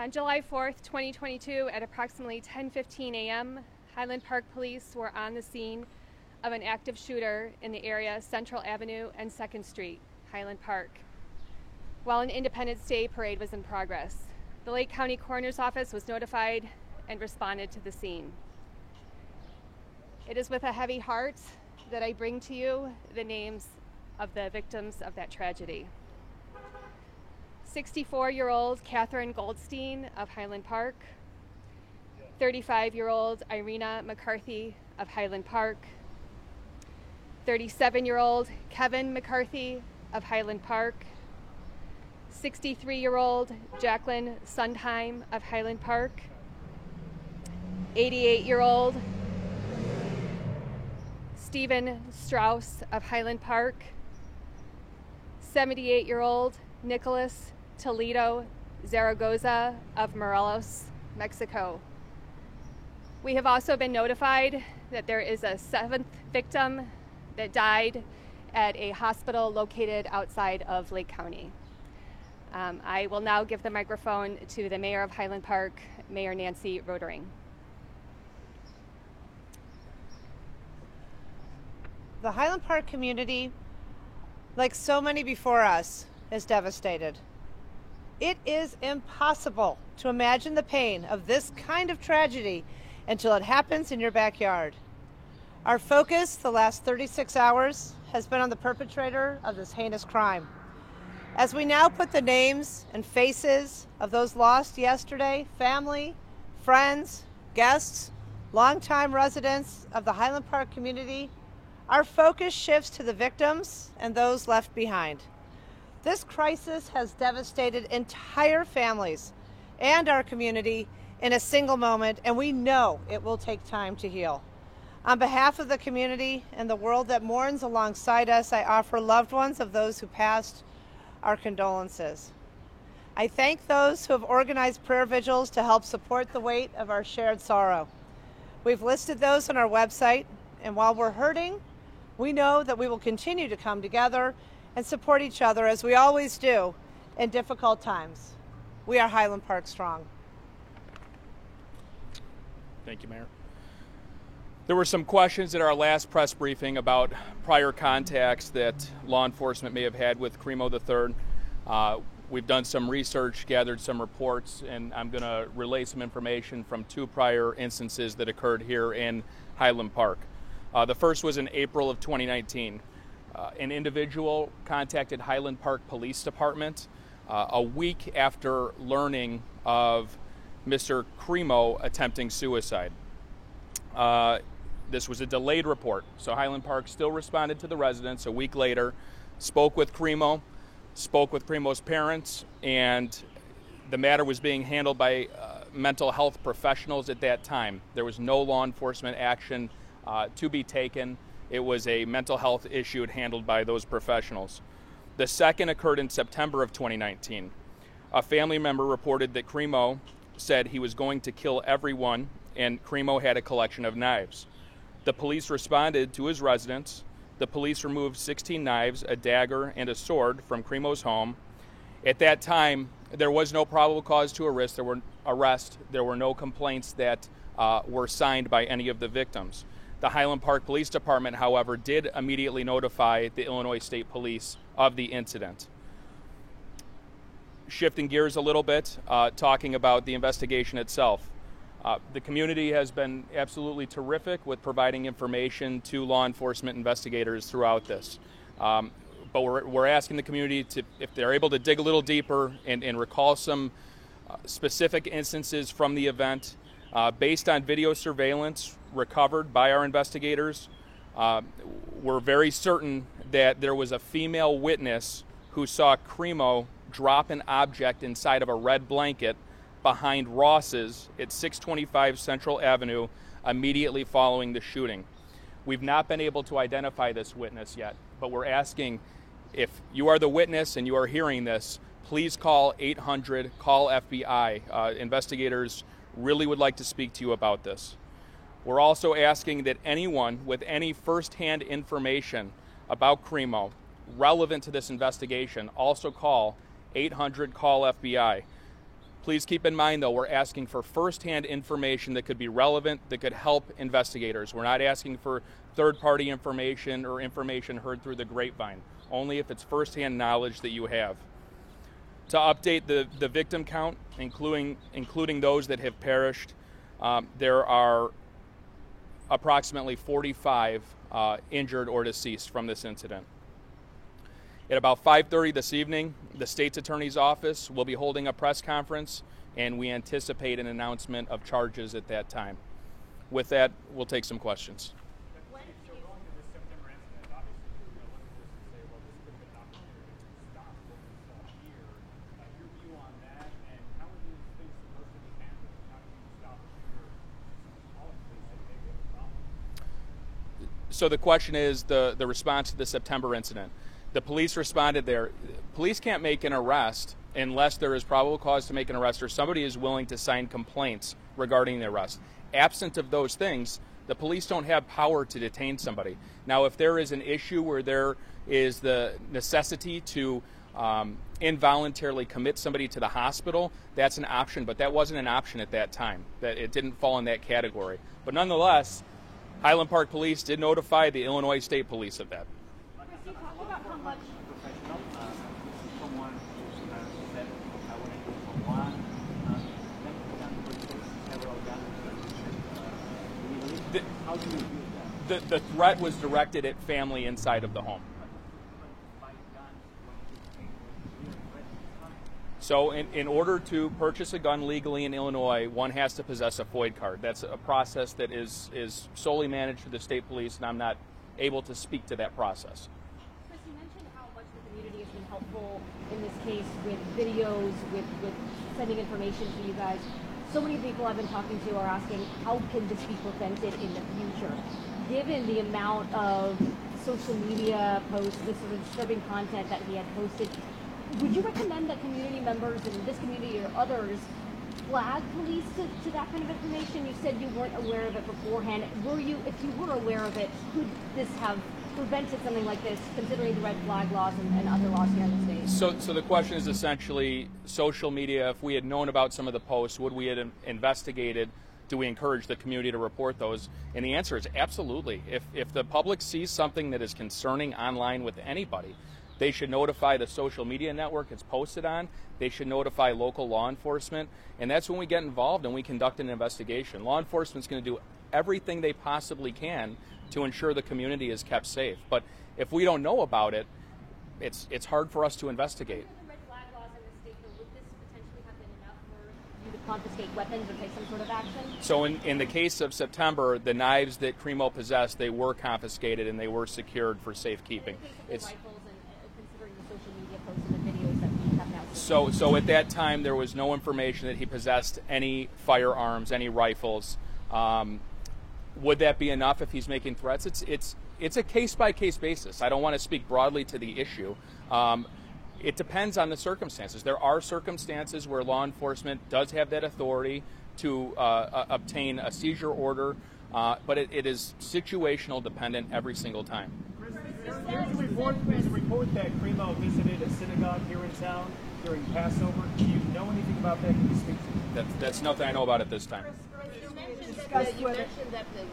On July 4th, 2022, at approximately 10:15 a.m., Highland Park Police were on the scene of an active shooter in the area Central Avenue and 2nd Street, Highland Park, while an Independence Day parade was in progress. The Lake County Coroner's Office was notified and responded to the scene. It is with a heavy heart that I bring to you the names of the victims of that tragedy. 64-year-old Catherine Goldstein of Highland Park, 35-year-old Irina McCarthy of Highland Park, 37-year-old Kevin McCarthy of Highland Park, 63-year-old Jacqueline Sundheim of Highland Park, 88-year-old Stephen Strauss of Highland Park, 78-year-old Nicholas Toledo Zaragoza of Morelos, Mexico. We have also been notified that there is a 7th victim that died at a hospital located outside of Lake County. I will now give the microphone to the Mayor of Highland Park, Mayor Nancy Rotering. The Highland Park community, like so many before us, is devastated. It is impossible to imagine the pain of this kind of tragedy until it happens in your backyard. Our focus the last 36 hours has been on the perpetrator of this heinous crime. As we now put the names and faces of those lost yesterday, family, friends, guests, longtime residents of the Highland Park community, our focus shifts to the victims and those left behind. This crisis has devastated entire families and our community in a single moment, and we know it will take time to heal. On behalf of the community and the world that mourns alongside us, I offer loved ones of those who passed our condolences. I thank those who have organized prayer vigils to help support the weight of our shared sorrow. We've listed those on our website, and while we're hurting, we know that we will continue to come together and support each other as we always do in difficult times. We are Highland Park strong. Thank you, Mayor. There were some questions at our last press briefing about prior contacts that law enforcement may have had with Crimo III. We've done some research, gathered some reports, and I'm going to relay some information from 2 prior instances that occurred here in Highland Park. The first was in April of 2019. An individual contacted Highland Park Police Department a week after learning of Mr. Crimo attempting suicide. This was a delayed report, so Highland Park still responded to the residents a week later, spoke with Crimo, spoke with Crimo's parents, and the matter was being handled by mental health professionals at that time. There was no law enforcement action to be taken. It was a mental health issue handled by those professionals. The second occurred in September of 2019. A family member reported that Crimo said he was going to kill everyone, and Crimo had a collection of knives. The police responded to his residence. The police removed 16 knives, a dagger, and a sword from Crimo's home. At that time, there was no probable cause to arrest. There were no complaints that were signed by any of the victims. The Highland Park Police Department, however, did immediately notify the Illinois State Police of the incident. Shifting gears a little bit, talking about the investigation itself. The community has been absolutely terrific with providing information to law enforcement investigators throughout this. But we're asking the community to, if they're able to dig a little deeper and recall some specific instances from the event, based on video surveillance recovered by our investigators, we're very certain that there was a female witness who saw Crimo drop an object inside of a red blanket behind Ross's at 625 Central Avenue immediately following the shooting. We've not been able to identify this witness yet, but we're asking, if you are the witness and you are hearing this, please call 800, call FBI. Investigators really would like to speak to you about this. We're also asking that anyone with any firsthand information about Crimo relevant to this investigation also call 800, call FBI. Please keep in mind, though, we're asking for firsthand information that could be relevant, that could help investigators. We're not asking for third-party information or information heard through the grapevine, only if it's firsthand knowledge that you have. To update the victim count, including those that have perished, there are approximately 45 injured or deceased from this incident. At about 5:30 this evening, the State's Attorney's Office will be holding a press conference, and we anticipate an announcement of charges at that time. With that, we'll take some questions. So the question is the response to the September incident. The police responded there. Police can't make an arrest unless there is probable cause to make an arrest or somebody is willing to sign complaints regarding the arrest. Absent of those things, the police don't have power to detain somebody. Now, if there is an issue where there is the necessity to involuntarily commit somebody to the hospital, that's an option, but that wasn't an option at that time. That it didn't fall in that category. But nonetheless, Highland Park Police did notify the Illinois State Police of that. Chris, you talked about how much professional someone who has said, I want to do for one, how do you do that? The threat was directed at family inside of the home. So in order to purchase a gun legally in Illinois, one has to possess a FOID card. That's a process that is solely managed through the state police, and I'm not able to speak to that process. Chris, you mentioned how much the community has been helpful in this case with videos, with sending information to you guys. So many people I've been talking to are asking, how can this be prevented in the future? Given the amount of social media posts, the sort of disturbing content that he had posted, would you recommend that community members in this community or others flag police to that kind of information? You said you weren't aware of it beforehand. Were you, if you were aware of it, could this have prevented something like this, considering the red flag laws and other laws here in the state? So the question is essentially social media. If we had known about some of the posts, would we have investigated? Do we encourage the community to report those? And the answer is absolutely. If the public sees something that is concerning online with anybody, they should notify the social media network it's posted on. They should notify local law enforcement. And that's when we get involved and we conduct an investigation. Law enforcement's going to do everything they possibly can to ensure the community is kept safe. But if we don't know about it, it's hard for us to investigate. The red flag laws in the state, would this potentially have been enough for you to confiscate weapons or take some sort of action? So in the case of September, the knives that Cremo possessed, they were confiscated and they were secured for safekeeping. So at that time, there was no information that he possessed any firearms, any rifles. Would that be enough if he's making threats? It's a case-by-case basis. I don't want to speak broadly to the issue. It depends on the circumstances. There are circumstances where law enforcement does have that authority to obtain a seizure order, but it is situational dependent every single time. There's a report that Cremo visited a synagogue here in town during Passover. Do you know anything about that? Can you speak to that? That's nothing I know about at this time. You mentioned that the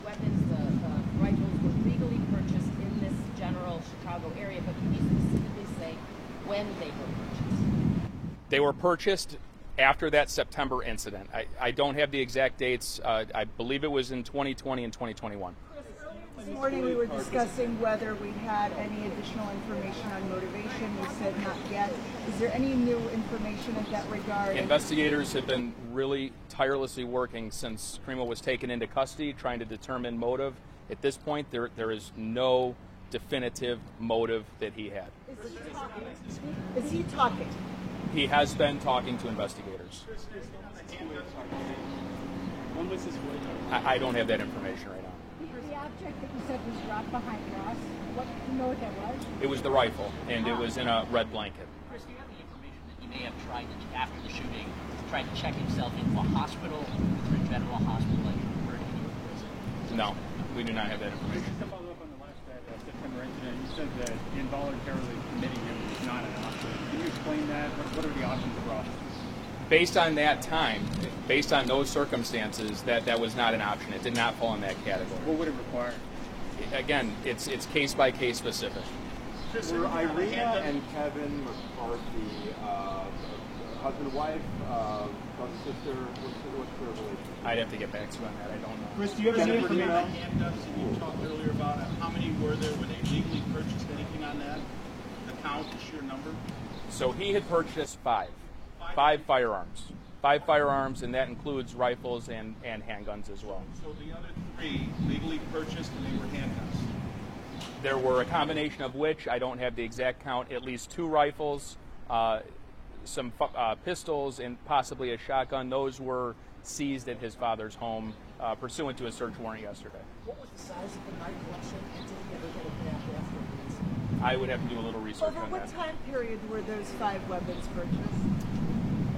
weapons, the rifles were legally purchased in this general Chicago area, but can you specifically say when they were purchased? They were purchased after that September incident. I don't have the exact dates. I believe it was in 2020 and 2021. This morning we were discussing whether we had any additional information on motivation. We said not yet. Is there any new information in that regard? Investigators have been really tirelessly working since Cremo was taken into custody, trying to determine motive. At this point, there is no definitive motive that he had. Is he talking? He has been talking to investigators. I don't have that information right now. The object that you said was dropped behind Ross, what do you know what that was? It was the rifle, and it was in a red blanket. Chris, do you have any information that he may have tried to, after the shooting, tried to check himself into a hospital, or a general hospital, like referred to in prison? No, we do not have that information. To follow up on the last September incident, you said that involuntarily committing him was not an option. Can you explain that? What are the options for officers? Based on that time, based on those circumstances, that was not an option. It did not fall in that category. What would it require? Again, it's case by case specific. Were Irina and Kevin McCarthy husband and wife, brother and sister? What's their relationship? I'd have to get back to you on that. I don't know. Chris, do you have any information? Handguns, and you talked earlier about how many were there? Were they legally purchased? Anything on that? The count, the sheer number? So he had purchased five firearms. 5 firearms, and that includes rifles and handguns as well. So the other 3 legally purchased, and they were handguns? There were a combination of which, I don't have the exact count, at least 2 rifles, some pistols, and possibly a shotgun. Those were seized at his father's home pursuant to a search warrant yesterday. What was the size of the knife collection, and did he ever get it back afterwards? I would have to do a little research Over on what that. time period were those 5 weapons purchased?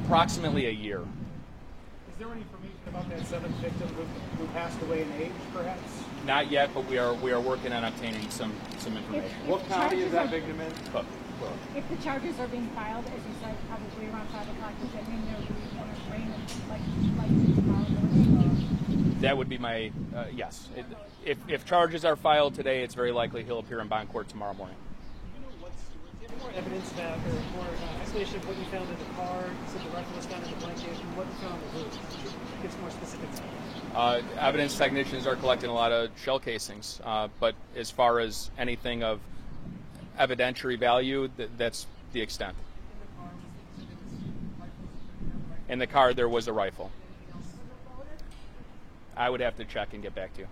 Approximately a year. Is there any information about that 7th victim who passed away in age, perhaps? Not yet, but we are working on obtaining some information. What county is that victim in? Cook. If the charges are being filed, as you said, probably around 5 o'clock, does that mean there will be a rain like tomorrow morning? That would be my yes. If charges are filed today, it's very likely he'll appear in bond court tomorrow morning. Do you have more evidence now, or more explanation of what you found in the car? You said the rifle was found in the blanket. What you found in the roof? Give some more specifics. Evidence technicians are collecting a lot of shell casings, but as far as anything of evidentiary value, that's the extent. In the car, there was a rifle. I would have to check and get back to you.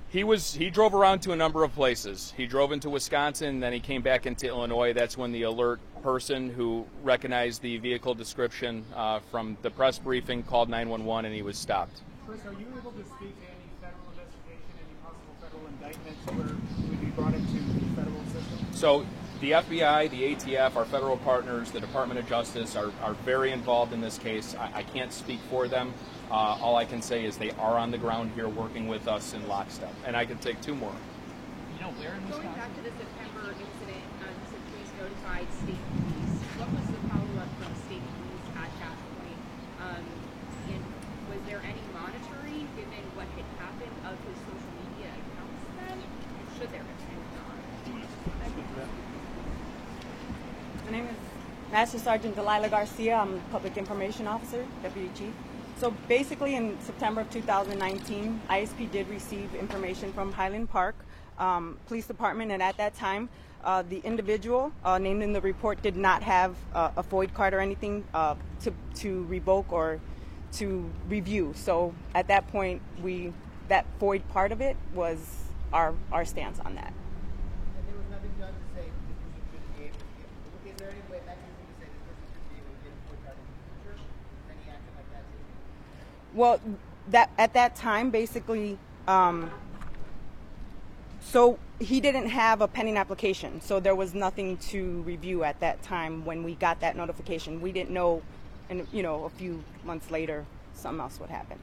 He drove around to a number of places. He drove into Wisconsin, then he came back into Illinois. That's when the alert person who recognized the vehicle description from the press briefing called 911, and he was stopped. Chris, are you able to speak to any federal investigation, any possible federal indictments where would be brought into the federal system? So the FBI, the ATF, our federal partners, the Department of Justice are very involved in this case. I can't speak for them. All I can say is they are on the ground here working with us in lockstep. And I can take 2 more. You know, where in Wisconsin? Going back to the September incident, you said police notified state police. What was the follow-up from state police at that point? And was there any monitoring, given what had happened, of his social media accounts then? Should there have been not? My name is Master Sergeant Delilah Garcia. I'm Public Information Officer, Deputy Chief. So basically in September of 2019, ISP did receive information from Highland Park Police Department, and at that time, the individual named in the report did not have a FOID card or anything to revoke or to review. So at that point, that FOID part of it was our stance on that. And there was nothing done to say this person shouldn't be able to get. Is there any way mechanism to say this person shouldn't be able to get a FOID card in the future? Any action like that? Well, at that time, basically, so he didn't have a pending application, so there was nothing to review at that time when we got that notification. We didn't know, and a few months later, something else would happen.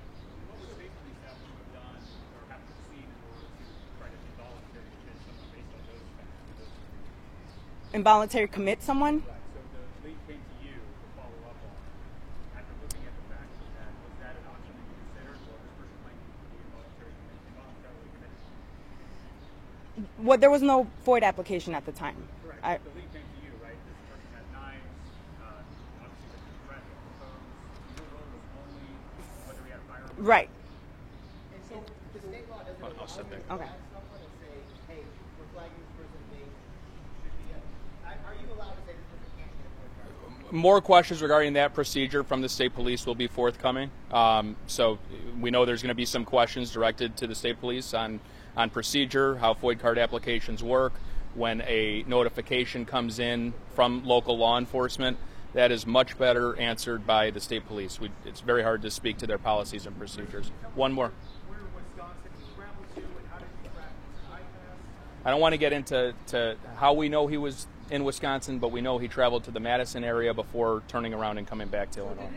What would state police have to have done or have to see in order to try to involuntarily commit someone based on those facts? Involuntary commit someone? Right. So the lead came to you to follow up on. After looking at the facts, was that an option that you considered, or this person might be involuntarily committed? Well, there was no FOID application at the time. Correct. The lead came to you, right? This person had knives, obviously with the threat of proposed. Your role was only whether he had a firearm. Right. And so the state law doesn't I'll sit there. allow someone to say, hey, we're flagging this person being should be are you allowed to say this person can't get a FOID card? More questions regarding that procedure from the state police will be forthcoming. So we know there's going to be some questions directed to the state police on procedure, how FOID card applications work, when a notification comes in from local law enforcement. That is much better answered by the state police. It's very hard to speak to their policies and procedures. One more. Where in Wisconsin he traveled to, and how did he track his iPass? I don't want to get into how we know he was in Wisconsin, but we know he traveled to the Madison area before turning around and coming back to Illinois.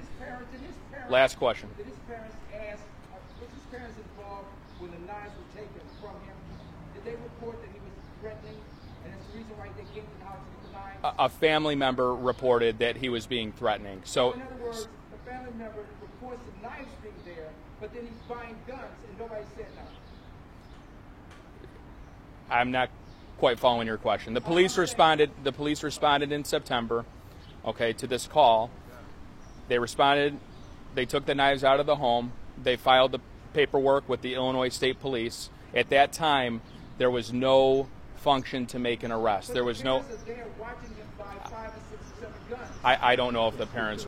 Last question. Did his parents ask, was his parents involved when the knives were taken from him? Did they report that he was threatening, and that's the reason why they came to the house with the knives? a family member reported that he was being threatening. So, in other words, the family member reports the knives being there, but then he's buying guns and nobody said nothing. I'm not quite following your question. The police responded. The police responded in September, okay, to this call. They responded. They took the knives out of the home. They filed the paperwork with the Illinois State Police. At that time, there was no function to make an arrest. There was no. Watching him buy 5 or 6 or 7 guns. I don't know if the parents